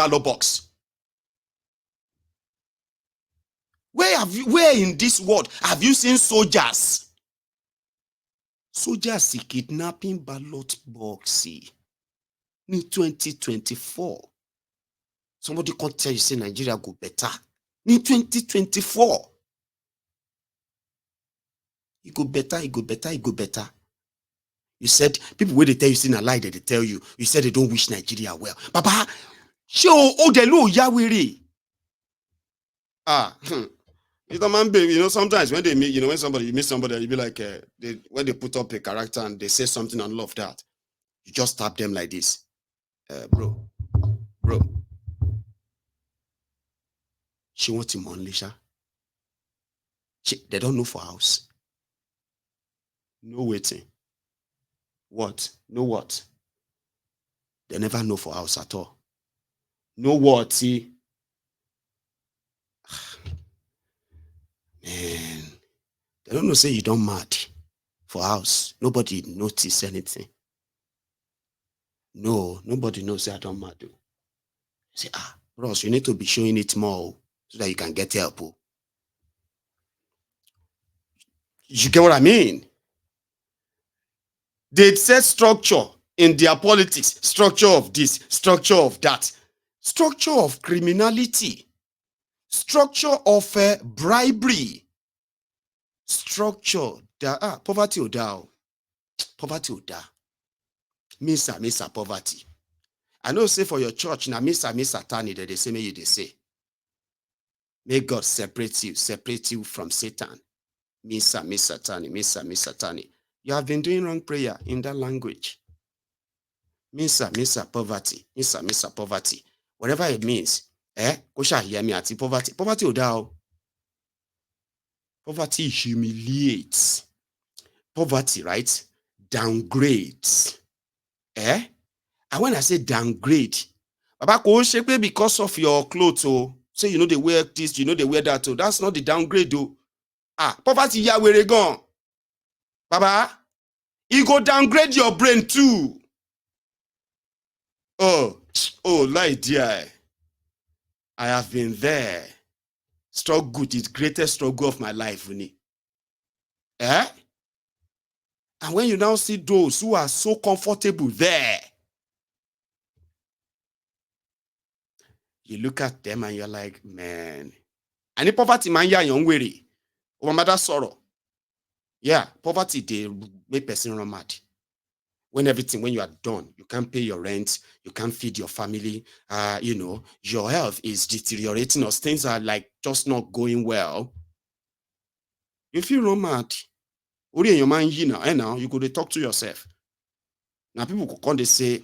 ballot box. Where in this world have you seen soldiers? Soldiers kidnapping ballot box in 2024. Somebody can tell you say Nigeria go better. In 2024. It go better, it go better, it go better. You said people when they tell you say a lie, they tell you. You said they don't wish Nigeria well. Papa, show the low yawiri. It's a man, baby. You know, sometimes when they meet, you know, when you meet somebody, you be like, when they put up a character and they say something and love that, you just tap them like this. Bro. She wants him on Lisha. They don't know for house. No waiting. What? No what? They never know for house at all. No what? See? Man, they don't know say you don't mad for house. Nobody notice anything. No, nobody knows say I don't mad. Say, Ross, you need to be showing it more so that you can get help. You get what I mean? They said structure in their politics, structure of this, structure of that, structure of criminality, structure of bribery, structure that poverty or poverty or Misa poverty. I know say for your church now Misa Tani that they say may you they say. May God separate you from Satan. Misa Tani. You have been doing wrong prayer in that language. Misa poverty. Misa poverty. Whatever it means. Kosha hear me at poverty. Poverty odao. Poverty humiliates. Poverty, right? Downgrades. And when I say downgrade, Baba ko shepe because of your clothes, say you know they wear this, you know they wear that. That's not the downgrade, though. Poverty ya were gone. Baba, it go downgrade your brain too. Lie dear. I have been there. Struggle, the greatest struggle of my life, Uni. And when you now see those who are so comfortable there, you look at them and you're like, man. And the poverty man ya young weary. Over mother sorrow. Yeah, poverty they make person run mad. When you are done, you can't pay your rent, you can't feed your family, your health is deteriorating or things are like just not going well. You feel run mad. Only in your mind, now you go to talk to yourself. Now people could come, they say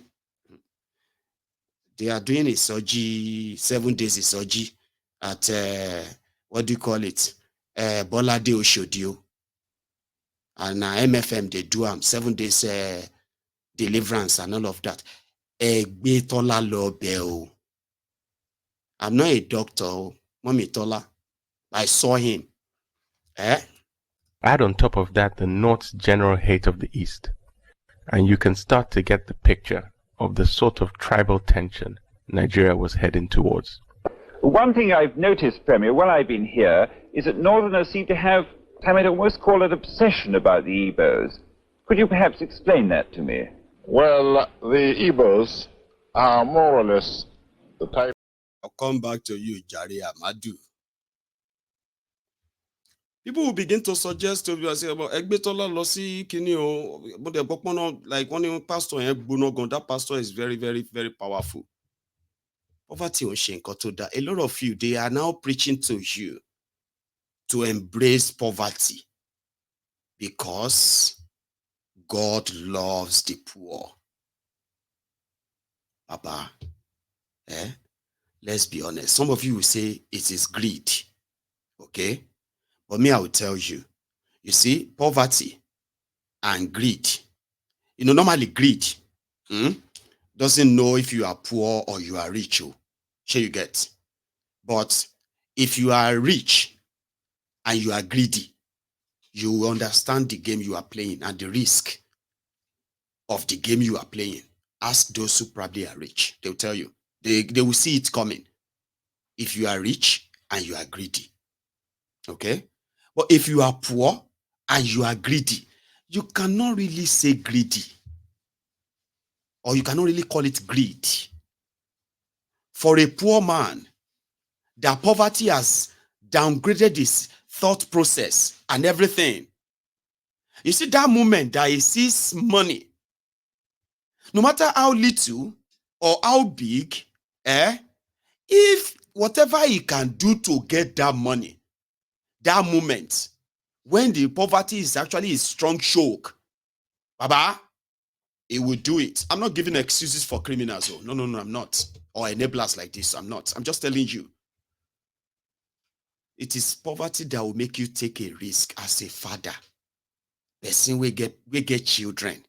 they are doing a surgery, 7 days a surgery at what do you call it? Bolade Oshodio. And now MFM they do 7 days deliverance and all of that. I'm not a doctor, Mommy Tola. I saw him. Add on top of that the North's general hate of the East, and you can start to get the picture of the sort of tribal tension Nigeria was heading towards. One thing I've noticed, Premier, while I've been here, is that Northerners seem to have, I might almost call it, obsession about the Igbos. Could you perhaps explain that to me? Well, the Igbos are more or less the type. I'll come back to you, Jari Amadu. People will begin to suggest to you, say about Egbetola Losi Kinio, but the like one pastor that pastor is very, very, very powerful. Poverty on Shenkotoda. A lot of you, they are now preaching to you to embrace poverty because God loves the poor. Papa, let's be honest. Some of you will say it is greed. Okay? But me, I will tell you. You see, poverty and greed. Normally greed doesn't know if you are poor or you are rich. Sure you get. But if you are rich and you are greedy, you will understand the game you are playing and the risk of the game you are playing. Ask those who probably are rich. They'll tell you. They will see it coming. If you are rich and you are greedy. Okay? But if you are poor and you are greedy, you cannot really say greedy. Or you cannot really call it greed. For a poor man, that poverty has downgraded his thought process and everything. You see, that moment that he sees money, no matter how little or how big, if whatever he can do to get that money, that moment, when the poverty is actually a strong choke, Baba, he will do it. I'm not giving excuses for criminals. Oh. No, I'm not. Or enablers like this. I'm not. I'm just telling you. It is poverty that will make you take a risk as a father. Person we get children.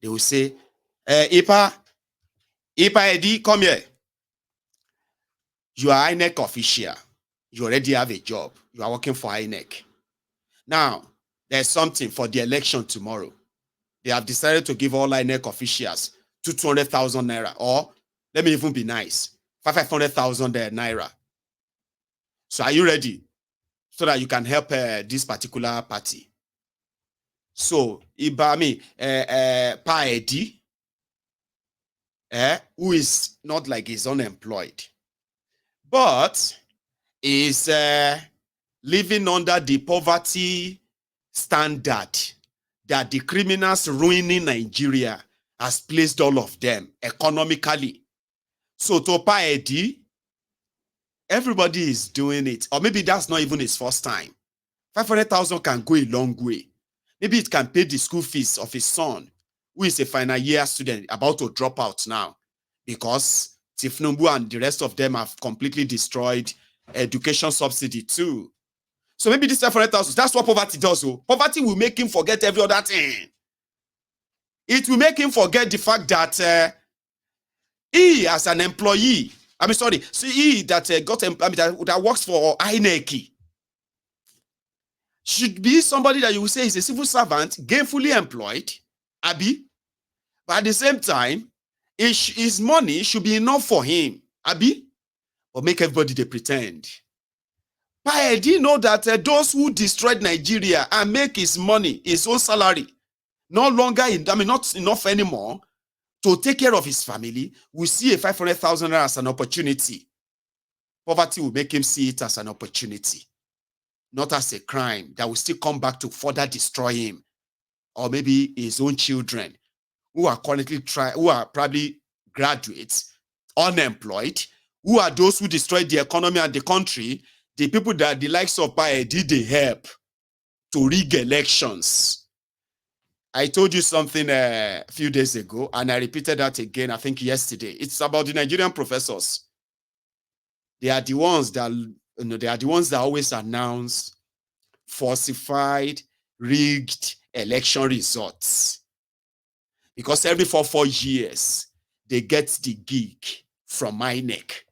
They will say, Ipa Eddie, come here. You are INEC official. You already have a job. You are working for INEC. Now, there's something for the election tomorrow. They have decided to give all INEC officials 200,000 naira, or let me even be nice, 500,000 naira. So are you ready? So that you can help this particular party. So, Ibami, Pa Edi, who is not like he's unemployed, but is living under the poverty standard that the criminals ruining Nigeria has placed all of them economically. So to Pa Edi, everybody is doing it. Or maybe that's not even his first time. 500,000 can go a long way. Maybe it can pay the school fees of his son, who is a final year student about to drop out now, because Tinubu and the rest of them have completely destroyed education subsidy too. So maybe this 500,000, that's what poverty does. So poverty will make him forget every other thing. It will make him forget the fact that he, as an employee, he that that works for INEC, should be somebody that you will say is a civil servant, gainfully employed, Abi. But at the same time, his money should be enough for him, Abi. But make everybody they pretend. But I didn't know that those who destroyed Nigeria and make his money, his own salary, no longer, not enough anymore to take care of his family, will see a 500,000 as an opportunity. Poverty will make him see it as an opportunity, not as a crime that will still come back to further destroy him, or maybe his own children who are currently who are probably graduates, unemployed, who are those who destroyed the economy and the country, the people that the likes of did they help to rig elections. I told you something a few days ago, and I repeated that again, I think yesterday. It's about the Nigerian professors. They are the ones that always announce falsified, rigged election results. Because every 4 years, they get the gig from INEC.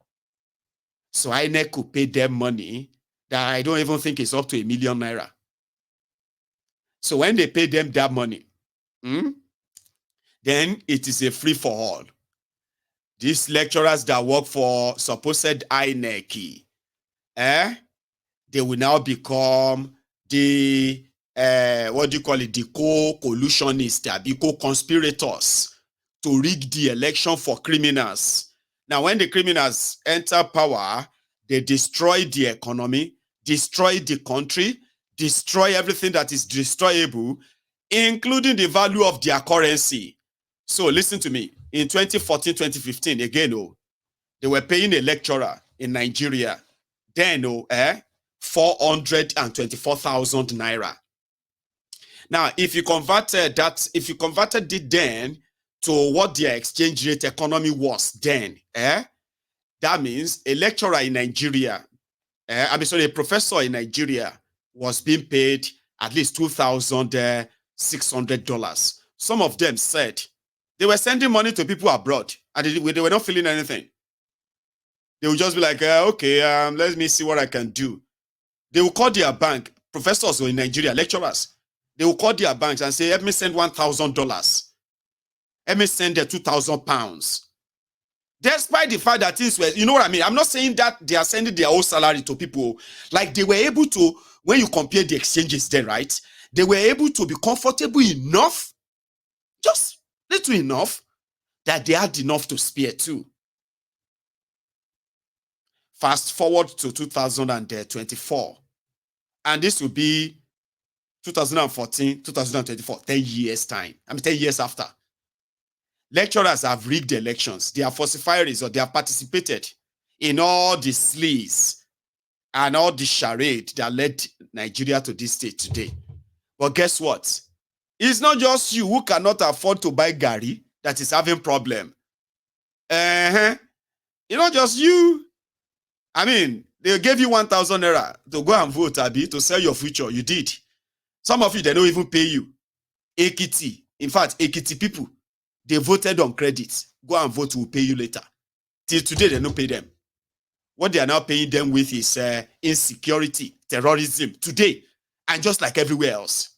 So INEC could pay them money that I don't even think is up to 1 million naira. So when they pay them that money, then it is a free-for-all. These lecturers that work for supposed INEC, they will now become the the co-collutionists, the co-conspirators to rig the election for criminals. Now, when the criminals enter power, they destroy the economy, destroy the country, destroy everything that is destroyable, including the value of their currency. So listen to me. In 2014, 2015, again, they were paying a lecturer in Nigeria, then 424,000 naira. Now, if you converted it then to what their exchange rate economy was then, that means a lecturer in Nigeria, a professor in Nigeria was being paid at least $2,600. Some of them said they were sending money to people abroad and they were not feeling anything. They would just be like, okay, let me see what I can do. They will call their bank, professors in Nigeria, lecturers. They will call their banks and say, let me send $1,000. Let me send £2,000. Despite the fact that things were, you know what I mean? I'm not saying that they are sending their own salary to people. Like they were able to, when you compare the exchanges there, right? They were able to be comfortable enough, just little enough, that they had enough to spare too. Fast forward to 2024. And this will be 2014, 2024, 10 years time. 10 years after. Lecturers have rigged elections. They have falsified results. They have participated in all the sleaze and all the charade that led Nigeria to this state today. But guess what? It's not just you who cannot afford to buy Gary that is having problem. It's not just you. I mean, they gave you 1,000 naira to go and vote, Abi, to sell your future. You did. Some of you, they don't even pay you. Ekiti. In fact, Ekiti people, they voted on credit. Go and vote, we'll pay you later. Till today, they don't pay them. What they are now paying them with is insecurity, terrorism, today, and just like everywhere else.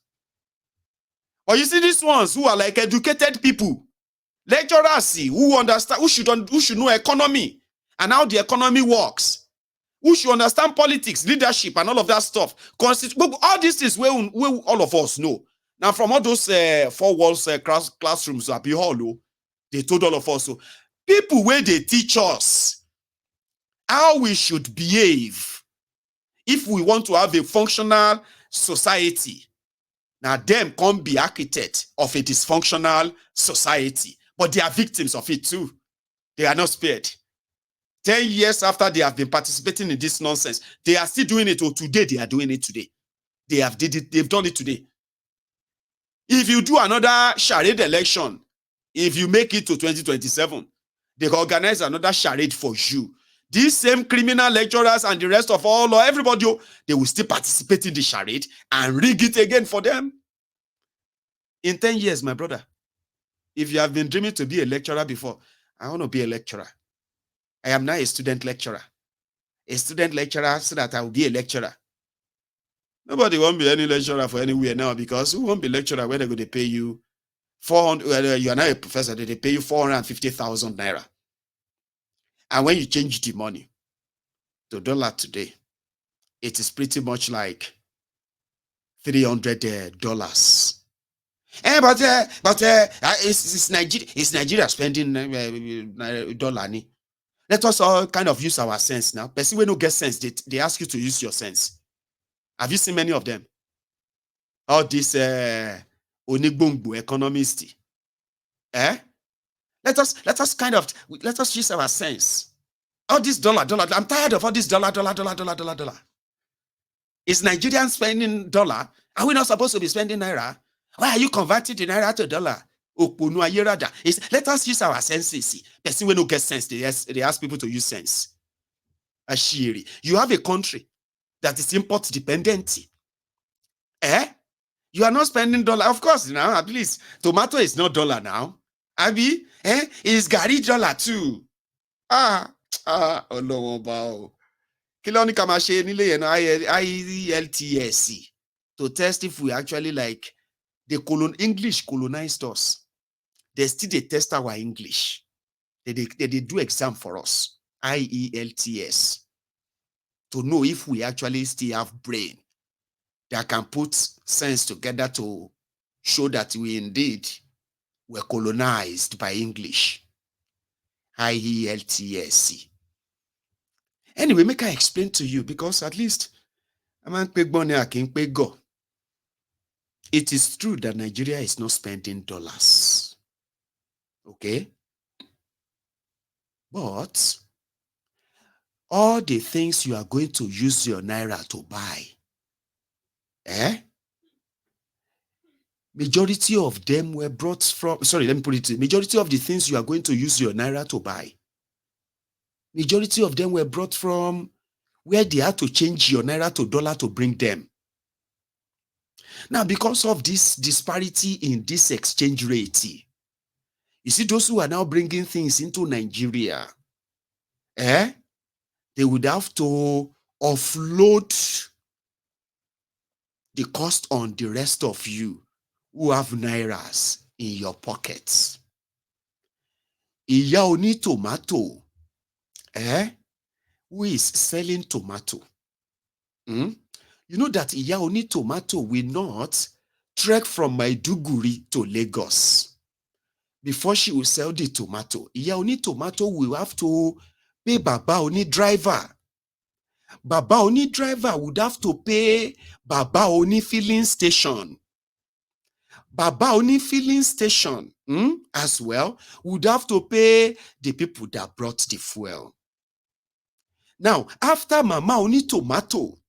But you see these ones who are like educated people, lecturers, who understand, who should know economy and how the economy works, who should understand politics, leadership, and all of that stuff. All this is where all of us know. Now, from all those four walls classrooms, they told all of us. So, people where they teach us how we should behave if we want to have a functional society. Now, them can't be architects of a dysfunctional society, but they are victims of it too. They are not spared. 10 years after they have been participating in this nonsense, they are still doing it. Or today, they are doing it today. They've done it today. If you do another charade election, if you make it to 2027, they organize another charade for you. These same criminal lecturers and the rest of everybody, they will still participate in the charade and rig it again for them. In 10 years, my brother, if you have been dreaming to be a lecturer before, I want to be a lecturer. I am now a student lecturer. A student lecturer so that I will be a lecturer. Nobody won't be any lecturer for anywhere now, because who won't be lecturer when they're going to pay you 400? You are now a professor, they pay you 450,000 naira. And when you change the money to dollar today, it is pretty much like $300. But it's Nigeria spending dollar. Let us all kind of use our sense now. Person when no get sense, they ask you to use your sense. Have you seen many of them? All these Onigbongbo economists. Let us use our sense. All this dollar. I'm tired of all this dollar. Is Nigerian spending dollar? Are we not supposed to be spending naira? Why are you converting the naira to dollar? Let us use our senses. Person when no get sense, they ask people to use sense. Ashiri. You have a country that is import dependent. You are not spending dollar. Of course, now at least tomato is not dollar now. Abi, is Gary dollar too? Oh no, wow. Kilonica machine IELTS to test if we actually like the English colonized us. They still they test our English. They do exam for us. IELTS. To know if we actually still have brain that can put sense together to show that we indeed were colonized by English. IELTS. Anyway, make I explain to you, because at least it is true that Nigeria is not spending dollars. Okay? But all the things you are going to use your naira to buy, majority of them were brought from, majority of the things you are going to use your naira to buy, majority of them were brought from where they had to change your naira to dollar to bring them. Now, because of this disparity in this exchange rate, you see those who are now bringing things into Nigeria, they would have to offload the cost on the rest of you who have nairas in your pockets. Ìyá oní tomato, who is selling tomato. You know that ìyá oní tomato will not trek from Maiduguri to Lagos before she will sell the tomato. Ìyá oní tomato will have to pay bàbá oní driver. Bàbá oní driver would have to pay bàbá oní filling station. Bàbá oní filling station as well would have to pay the people that brought the fuel. Now, after mama oní tomato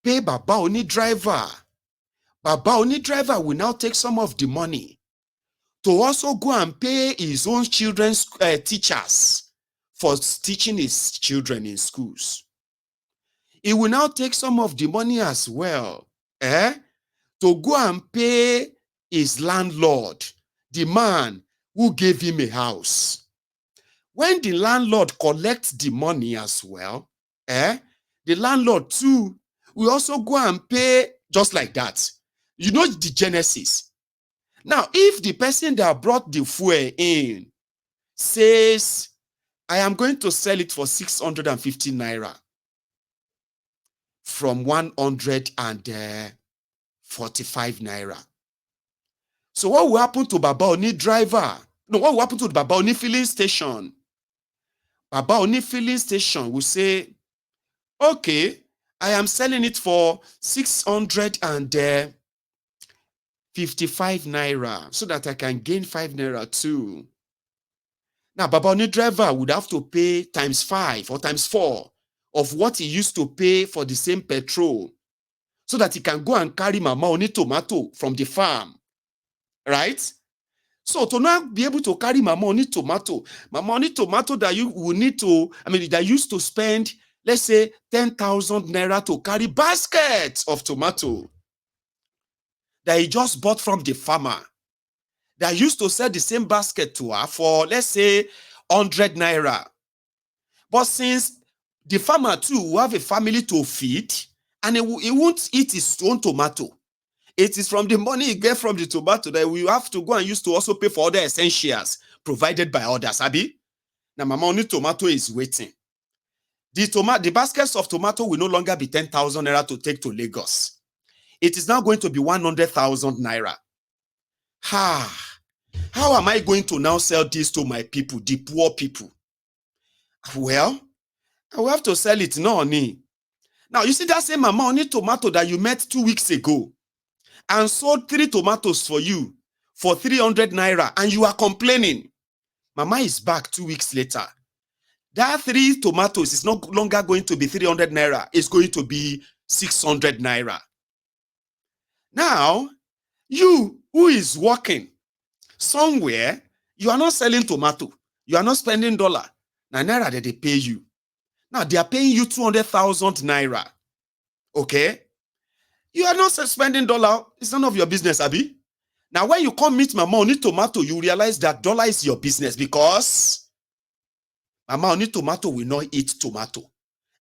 pay bàbá oní driver, bàbá oní driver will now take some of the money to also go and pay his own children's teachers for teaching his children in schools. He will now take some of the money as well to go and pay his landlord, the man who gave him a house. When the landlord collects the money as well, the landlord too will also go and pay just like that. You know the genesis. Now, if the person that brought the fuel in says, I am going to sell it for 650 naira from 145 naira. So what will happen to Baba Oni driver? No, what will happen to the Baba Oni filling station? Baba Oni filling station will say, okay, I am selling it for 655 naira so that I can gain 5 naira too. Now, Baba Oni driver would have to pay times 5 or times 4 of what he used to pay for the same petrol so that he can go and carry Mama Oni tomato from the farm, right? So to not be able to carry Mama Oni tomato that you will need to, that used to spend, let's say, 10,000 naira to carry baskets of tomato that he just bought from the farmer, that used to sell the same basket to her for, let's say, 100 naira. But since the farmer too will have a family to feed, and he won't eat his own tomato, it is from the money he get from the tomato that we have to go and use to also pay for other essentials provided by others, Abi. Now, Mama Oni tomato is waiting. The baskets of tomato will no longer be 10,000 naira to take to Lagos. It is now going to be 100,000 naira. How am I going to now sell this to my people, the poor people? Well, I will have to sell it, no money. Now, you see that same Mama Oni tomato that you met 2 weeks ago and sold 3 tomatoes for you for 300 naira, and you are complaining. Mama is back 2 weeks later. That 3 tomatoes is no longer going to be 300 naira. It's going to be 600 naira. Now, you who is working somewhere, you are not selling tomato. You are not spending dollar. Now, naira that they pay you. Now, they are paying you 200,000 naira. Okay? You are not spending dollar. It's none of your business, Abi. Now, when you come meet Mama Oni tomato, you realize that dollar is your business because Mama Oni tomato will not eat tomato.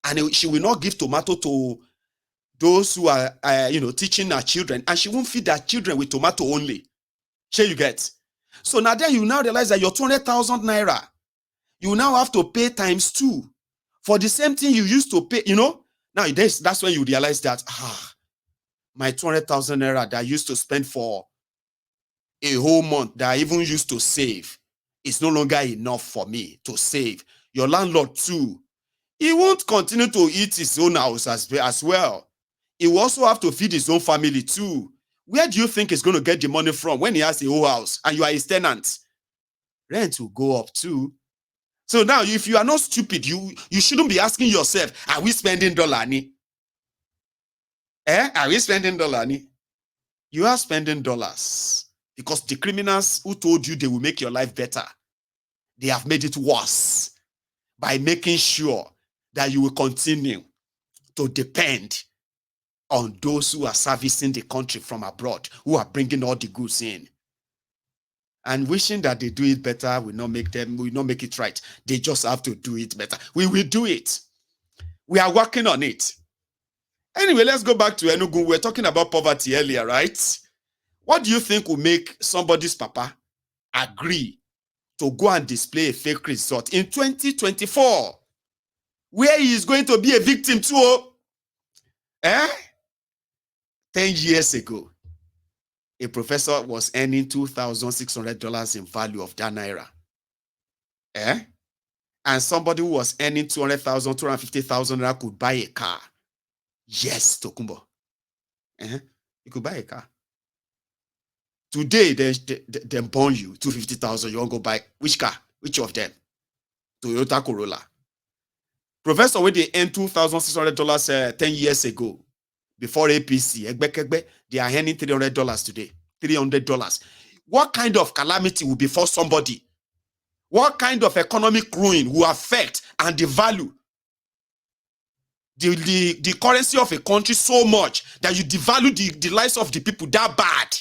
And she will not give tomato to those who are, teaching her children. And she won't feed her children with tomato only. Sure you get? So now then you now realize that your 200,000 naira, you now have to pay times 2 for the same thing you used to pay, Now, that's when you realize that, my 200,000 naira that I used to spend for a whole month that I even used to save is no longer enough for me to save. Your landlord too, he won't continue to eat his own house as well. He will also have to feed his own family too. Where do you think he's going to get the money from when he has a whole house and you are his tenant? Rent will go up too. So now, if you are not stupid, you shouldn't be asking yourself, are we spending dollar? Are we spending dollar? You are spending dollars because the criminals who told you they will make your life better, they have made it worse by making sure that you will continue to depend on those who are servicing the country from abroad, who are bringing all the goods in. And wishing that they do it better will not make it right. They just have to do it better. We will do it. We are working on it. Anyway, let's go back to Enugu. We were talking about poverty earlier, right? What do you think will make somebody's papa agree to go and display a fake result in 2024, where he is going to be a victim too. 10 years ago, a professor was earning $2,600 in value of that naira. And somebody who was earning 200,000, 250,000 naira could buy a car. Yes, Tokumbo. You could buy a car. Today, they burn you 250,000. You want to go buy which car? Which of them? Toyota Corolla. Professor, when they earned $2,600 10 years ago, before APC, they are earning $300 today. $300. What kind of calamity will befall somebody? What kind of economic ruin will affect and devalue the currency of a country so much that you devalue the lives of the people that bad?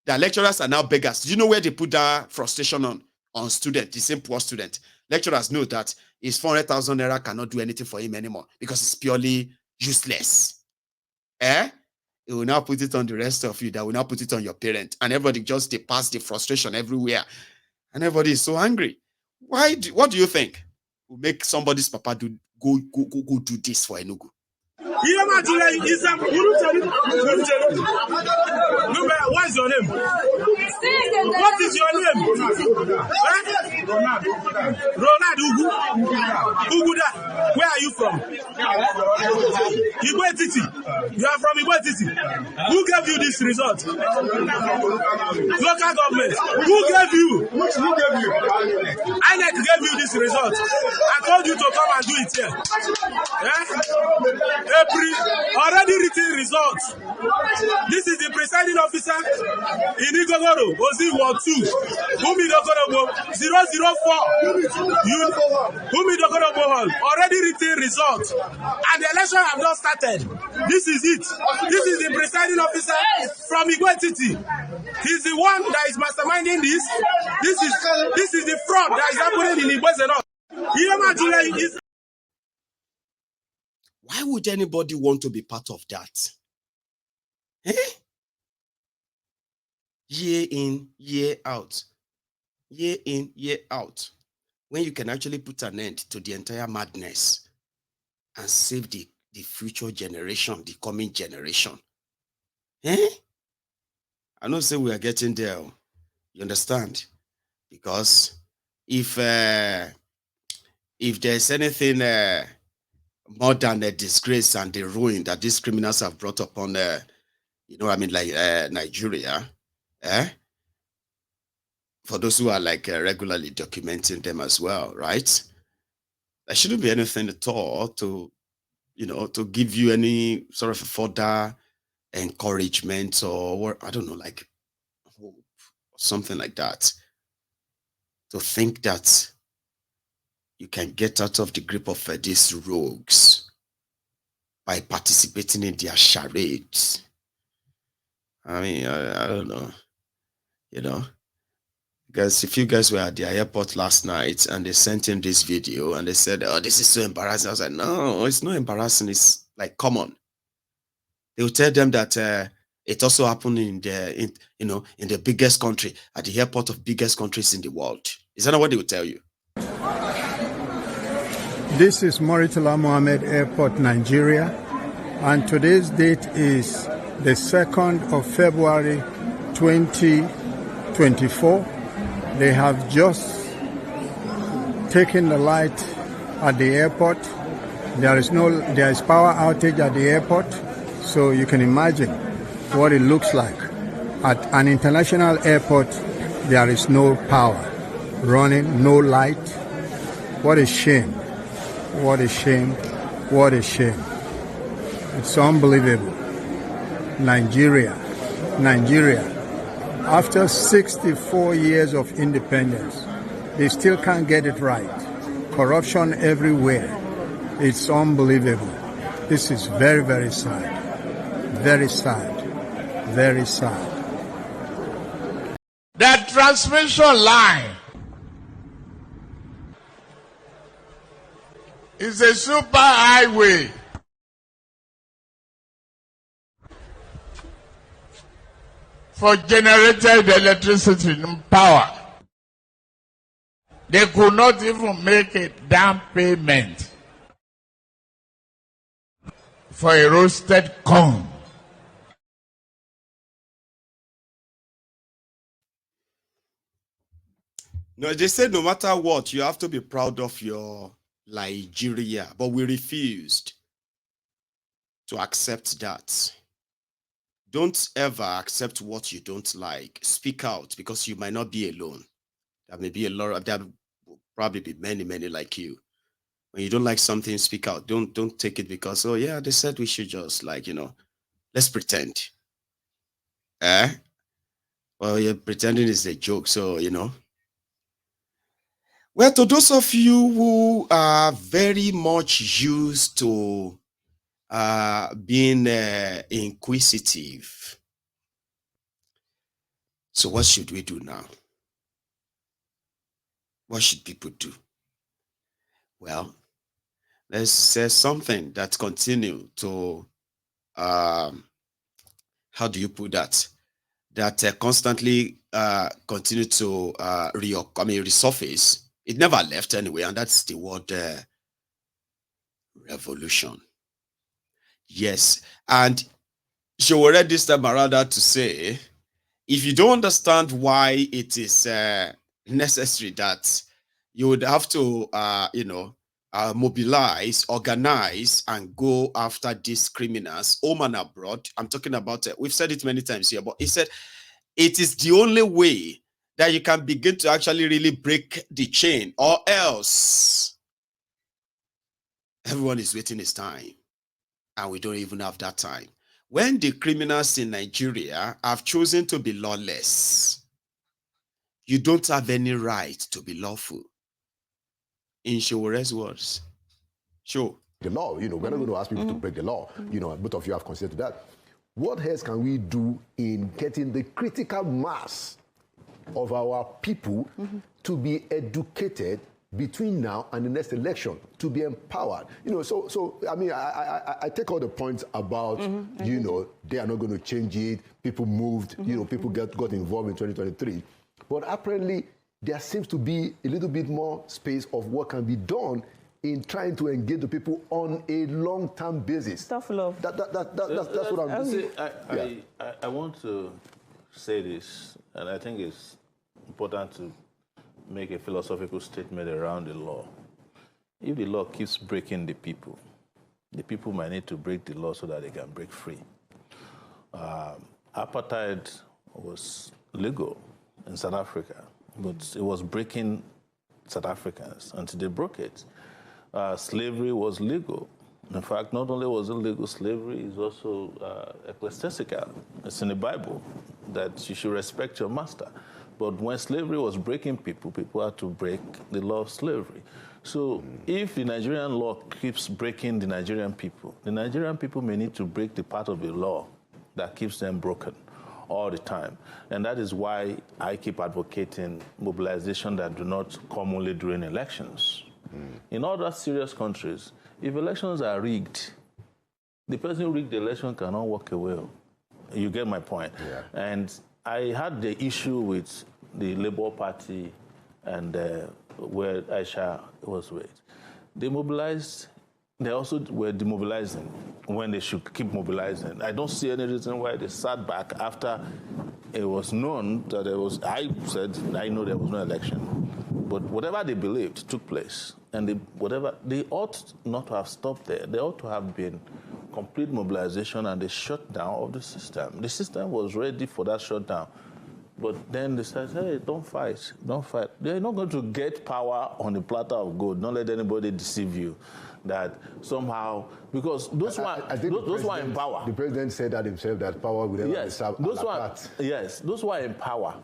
The lecturers are now beggars. Do you know where they put that frustration on students, the same poor student? Lecturers know that his 400,000 naira cannot do anything for him anymore because it's purely useless. He will now put it on the rest of you. That will now put it on your parent. And everybody just, they pass the frustration everywhere. And everybody is so angry. What do you think will make somebody's papa go do this for Enugu? What is your name? What is your name? Ronald Uguda. Where are you from? Igwe. You are from Igwe. Who gave you this result? Local government. Who gave you? INEC gave you this result. I told you to come and do it here. Already written results. This is the presiding officer in Igogoro, Ozi Ward 2, Humi Dokorobo 004. Humi Dokorobo Hall. Already written results. And the election have not started. This is it. This is the presiding officer from Igwe Titi. He's the one that is masterminding this. This is the fraud that is happening in Igwe Zeno. Why would anybody want to be part of that? Year in, year out. Year in, year out. When you can actually put an end to the entire madness and save the future generation, the coming generation. I don't say we are getting there. You understand? Because if there's anything more than the disgrace and the ruin that these criminals have brought upon, Nigeria, for those who are regularly documenting them as well, right? There shouldn't be anything at all to give you any sort of further encouragement or I don't know, like hope or something like that. To think that you can get out of the grip of these rogues by participating in their charades. I mean, I don't know, because if you guys were at the airport last night and they sent in this video and they said, oh, this is so embarrassing. I was like, no, it's not embarrassing. It's like common. They will tell them that it also happened in the biggest country, at the airport of biggest countries in the world. Is that not what they will tell you? This is Murtala Mohammed Airport, Nigeria, and today's date is the 2nd of February 2024. They have just taken the light at the airport. There is power outage at the airport, so you can imagine what it looks like. At an international airport, there is no power running, no light. What a shame. What a shame. What a shame. It's unbelievable. Nigeria, after 64 years of independence, they still can't get it right. Corruption everywhere. It's unbelievable. This is very, very sad. Very sad. Very sad. That transmission line is a super highway. For generated electricity and power. They could not even make a down payment for a roasted corn. No, they said no matter what, you have to be proud of your Nigeria, but we refused to accept that. Don't ever accept what you don't like. Speak out, because you might not be alone. There may be a lot of, there will probably be many, many like you. When you don't like something, speak out. Don't take it because, oh yeah, they said we should just, like, let's pretend. Well, yeah, pretending is a joke, so Well, to those of you who are very much used to being inquisitive, so what should we do now? What should people do? Well, let's say something that continue to, how do you put that? That constantly continue to resurface. It never left anyway, and that's the word revolution. Yes, and she will read this time around to say, if you don't understand why it is necessary that you would have to, mobilize, organize, and go after these criminals, home and abroad. I'm talking about, we've said it many times here, but he said it is the only way that you can begin to actually really break the chain, or else everyone is waiting his time, and we don't even have that time. When the criminals in Nigeria have chosen to be lawless, you don't have any right to be lawful. In Showore's words. Sure. The law, we're not going to ask people to break the law. Both of you have considered that. What else can we do in getting the critical mass of our people to be educated between now and the next election, to be empowered? So I mean, I take all the points about, they are not going to change it. People moved, people got involved in 2023. But apparently, there seems to be a little bit more space of what can be done in trying to engage the people on a long-term basis. Tough love. That's what I'm saying. I want to say this, and I think it's important to make a philosophical statement around the law. If the law keeps breaking the people might need to break the law so that they can break free. Apartheid was legal in South Africa, but it was breaking South Africans until they broke it. Slavery was legal. In fact, not only was it legal, slavery is also ecclesiastical. It's in the Bible that you should respect your master. But when slavery was breaking people had to break the law of slavery. So if the Nigerian law keeps breaking the Nigerian people may need to break the part of the law that keeps them broken all the time. And that is why I keep advocating mobilization that do not come only during elections. In other serious countries, if elections are rigged, the person who rigged the election cannot walk away. You get my point. Yeah. And I had the issue with the Labour Party and where Aisha was with. They mobilized. They also were demobilizing when they should keep mobilizing. I don't see any reason why they sat back after it was known that there was, I said, I know there was no election. But whatever they believed took place. And they ought not to have stopped there. They ought to have been complete mobilization and the shutdown of the system. The system was ready for that shutdown. But then they said, hey, don't fight. They're not going to get power on a platter of gold. Don't let anybody deceive you. That somehow, because those who are in power. The president said that himself, that power will never be served. Those who are in power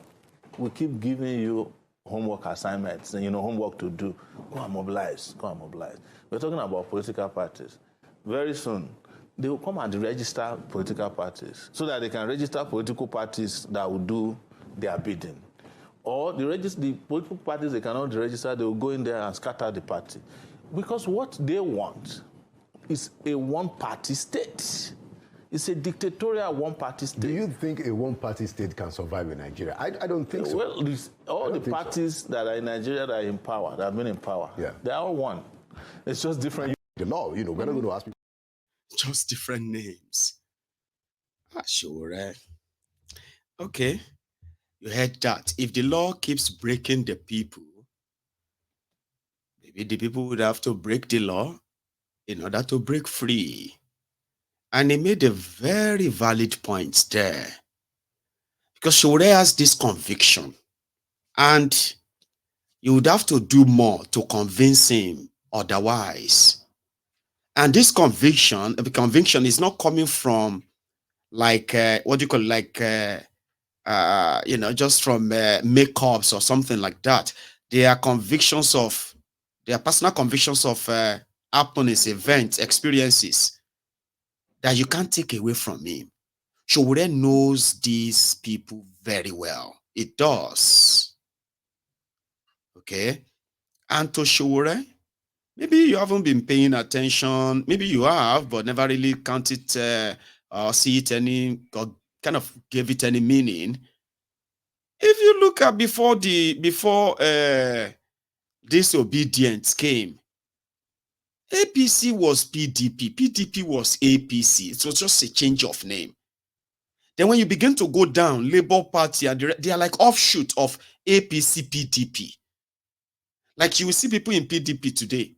will keep giving you homework assignments and homework to do. Go and mobilize. We're talking about political parties. Very soon, they will come and register political parties so that they can register political parties that will do their bidding. Or the political parties they cannot register, they will go in there and scatter the party. Because what they want is a one-party state. It's a dictatorial one-party state. Do you think a one-party state can survive in Nigeria? I don't think so. Well, all the parties that are in Nigeria that are in power, that have been in power, they're all one. It's just different. The law, we're not going to ask people. Just different names. Sure. Okay. You heard that. If the law keeps breaking the people, maybe the people would have to break the law in order to break free. And he made a very valid point there. Because Shure has this conviction. And you would have to do more to convince him otherwise. And this conviction, the conviction is not coming from like, what do you call it? Like, just from makeups or something like that. They are convictions of, they are personal convictions of happenings, events, experiences that you can't take away from him. Shure knows these people very well. It does. Okay? And to Shure, maybe you haven't been paying attention. Maybe you have, but never really counted or see it any, or kind of gave it any meaning. If you look at before disobedience came, APC was PDP, PDP was APC. It was just a change of name. Then when you begin to go down, Labour Party, and they are like offshoot of APC, PDP. Like you will see people in PDP today,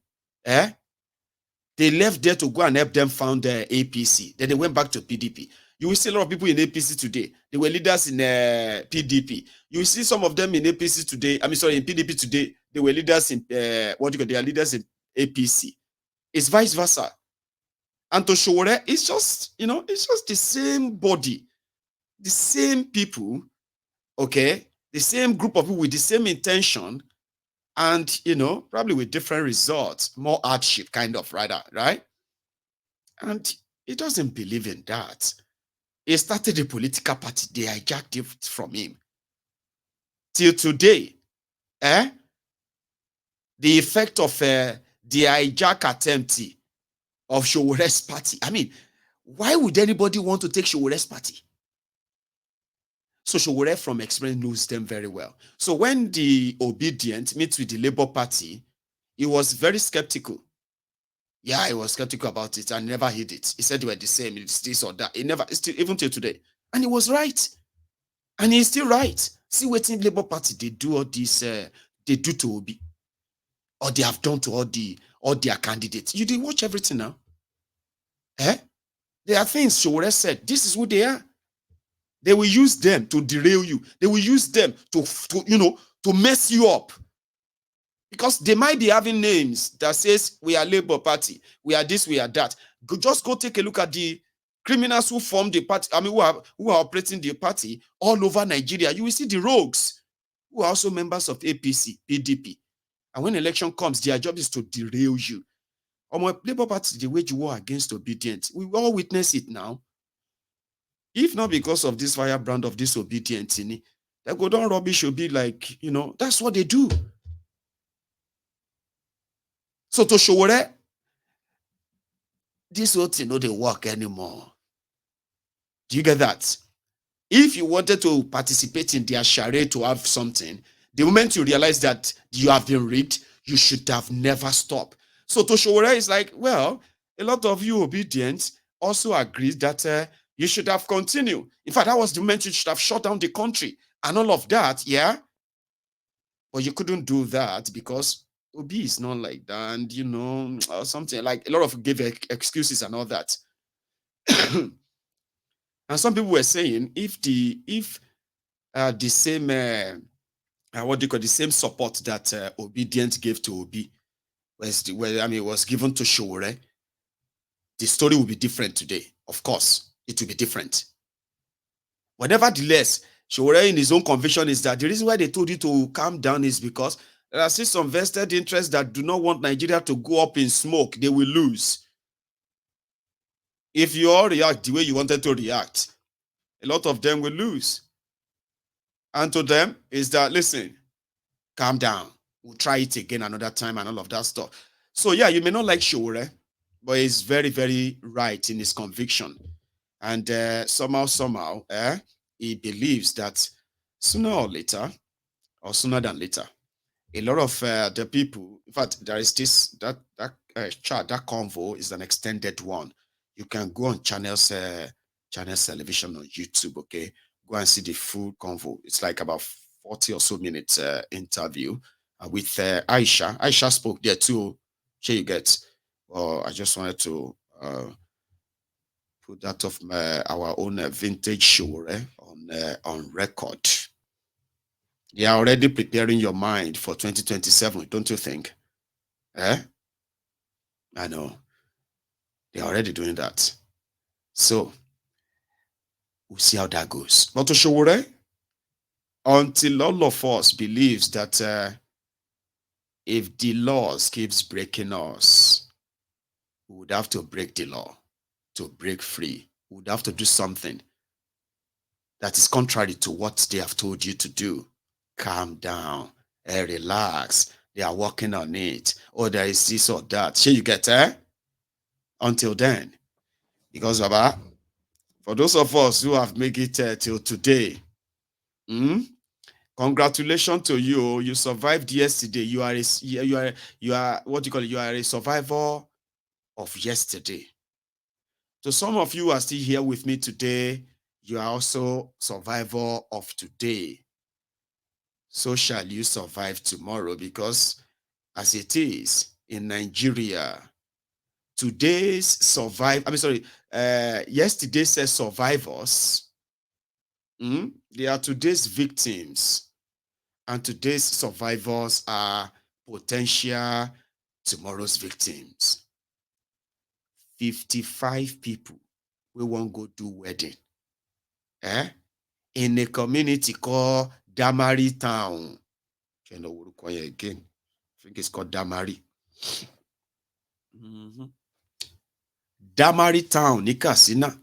they left there to go and help them found APC. Then they went back to PDP. You will see a lot of people in APC today. They were leaders in PDP. You will see some of them in APC today. In PDP today. They were leaders in They are leaders in APC. It's vice versa. And to Shure, it's just, it's just the same body, the same people, okay, the same group of people with the same intention, and probably with different results, more hardship, kind of, rather, right? And he doesn't believe in that. He started a political party. They hijacked it from him. Till today, the effect of the hijack attempt of Showore's party. I mean, why would anybody want to take Showore's party? So Showore from experience knows them very well. So when the Obedient meets with the Labour Party, he was very skeptical. Yeah, he was skeptical about it and never hid it. He said they were the same, it's this or that. He never, still, even till today. And he was right. And he's still right. See what in Labour Party they do all this, they do to Obi. Or they have done to all their candidates. You did watch everything now. There are things Showore said. This is who they are. They will use them to derail you. They will use them to mess you up. Because they might be having names that says we are Labour Party, we are this, we are that. Just go take a look at the criminals who formed the party, who are operating the party all over Nigeria. You will see the rogues who are also members of APC, PDP. And when election comes, their job is to derail you. Labour Party, they wage war against obedience. We all witness it now. If not because of this firebrand of disobedience, they go down rubbish will be like, that's what they do. So to Showore, this whole thing they work anymore. Do you get that? If you wanted to participate in their charade to have something, the moment you realize that you have been rigged, you should have never stopped. So to Showore is like, well, a lot of you Obedient also agreed that you should have continued. In fact, that was the moment you should have shut down the country and all of that, yeah? But you couldn't do that because Obi is not like that, and or something like a lot of give excuses and all that. And some people were saying if the same the same support that Obedient gave to Obi was given to Showore, the story will be different today. Of course, it will be different. But nevertheless, Showore in his own conviction is that the reason why they told you to calm down is because there are still some vested interests that do not want Nigeria to go up in smoke. They will lose. If you all react the way you wanted to react, a lot of them will lose. And to them is that, listen, calm down. We'll try it again another time and all of that stuff. So yeah, you may not like Showore, but he's very, very right in his conviction. And somehow, he believes that sooner or later, or sooner than later, a lot of the people, in fact, there is this, that chart, that convo is an extended one. You can go on channels television on YouTube, okay? Go and see the full convo. It's like about 40 or so minutes interview with Aisha. Aisha spoke there too. Here you get. I just wanted to put that of our own vintage show on record. They are already preparing your mind for 2027, don't you think? I know. They're already doing that. So, we'll see how that goes. But to show until all of us believes that if the laws keeps breaking us, we would have to break the law to break free. We would have to do something that is contrary to what they have told you to do. Calm down and relax. They are working on it. Or there is this or that. Sure, you get until then. Because Baba, for those of us who have made it till today, congratulations to you. You survived yesterday. You are what do you call it? You are a survivor of yesterday. So some of you are still here with me today. You are also survivor of today. So shall you survive tomorrow, because as it is in Nigeria, yesterday's survivors, they are today's victims, and today's survivors are potential tomorrow's victims. 55 people we won't go do wedding in a community called Damari Town. Again, I think it's called Damari. Damari Town, Nikasina.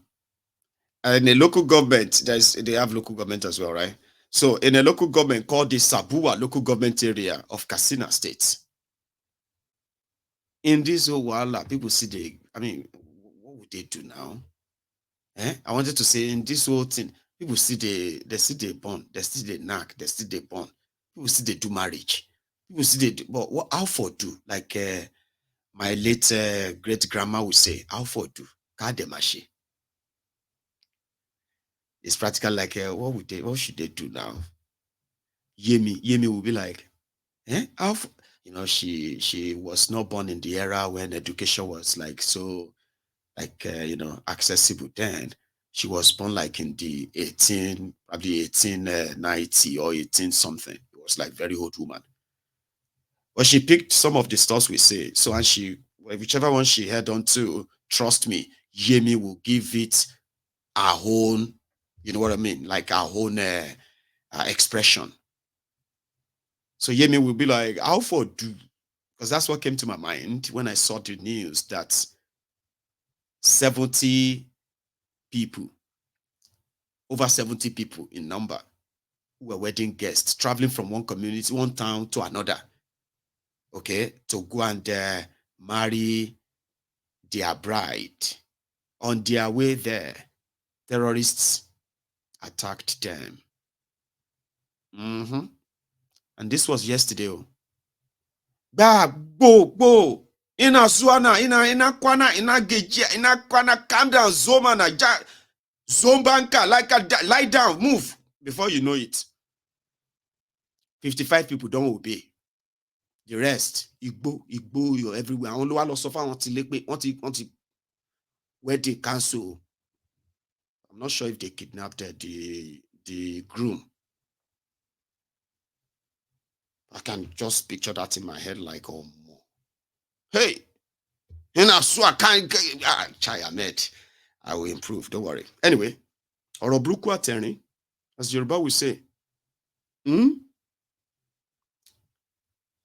And a local government, they have local government as well, right? So in a local government called the Sabua local government area of Katsina State, in this whole Wala, people see what would they do now? I wanted to say in this whole thing, people see they see they born, they see they knack, they see they born. People see they do marriage. People see they do, but what how for do? Like my late great grandma would say, how for do? Kademashi. It's practical like what should they do now? Yemi will be like, how she was not born in the era when education was like so accessible then. She was born like in the 1890 or 18 something. It was like very old woman. But she picked some of the stores we say. So and whichever one she head on to, trust me, Yemi will give it her own, you know what I mean? Like our own expression. So Yemi will be like, how for do? Because that's what came to my mind when I saw the news that 70 people, over 70 people in number, who were wedding guests traveling from one community, one town to another, okay, to go and marry their bride. On their way there, terrorists attacked them. And this was yesterday. Go. Ina Suana, ina Kwana, ina Gejia, ina Kwana, calm down, Zomana, Zombanka, lie down, move. Before you know it, 55 people don't obey. The rest, Igbo, you're everywhere. Only one lost suffer until wedding cancel. I'm not sure if they kidnapped the groom. I can just picture that in my head like, oh, hey, I can't Chai I will improve, don't worry. Anyway, Orobruku Ateni, as Yoruba will say,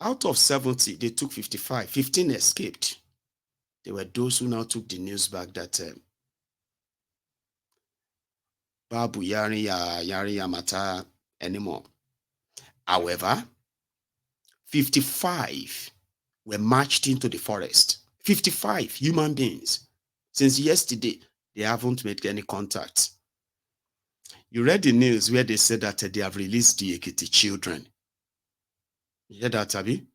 out of 70, they took 55. 15 escaped. There were those who now took the news back that Babu Yari Yamata anymore. However, 55 were marched into the forest. 55 human beings. Since yesterday, They haven't made any contact. You read the news where they said that they have released the Ekiti children. You heard that, Abi?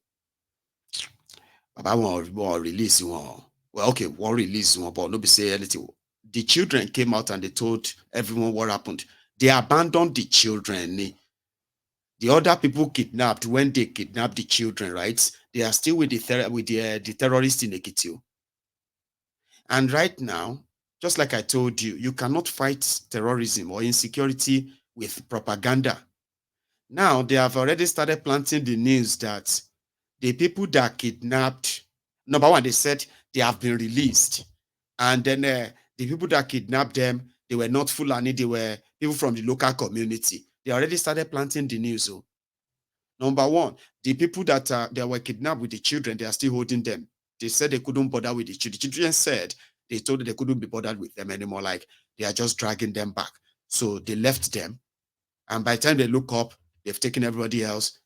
Baba won't release one. Well, okay, won't release one, but nobody say anything. The children came out and they told everyone what happened. They abandoned the children. The other people kidnapped when they kidnapped the children, right? They are still with the terrorists in Ekiti. And right now, just like I told you, you cannot fight terrorism or insecurity with propaganda. Now, they have already started planting the news that the people that kidnapped, number one, they said they have been released. And then the people that kidnapped them, they were not Fulani, they were people from the local community. They already started planting the news. So, number one, the people that they were kidnapped with the children, they are still holding them. They said they couldn't bother with the children. The children said they told them they couldn't be bothered with them anymore. Like they are just dragging them back. So they left them. And by the time they look up, they've taken everybody else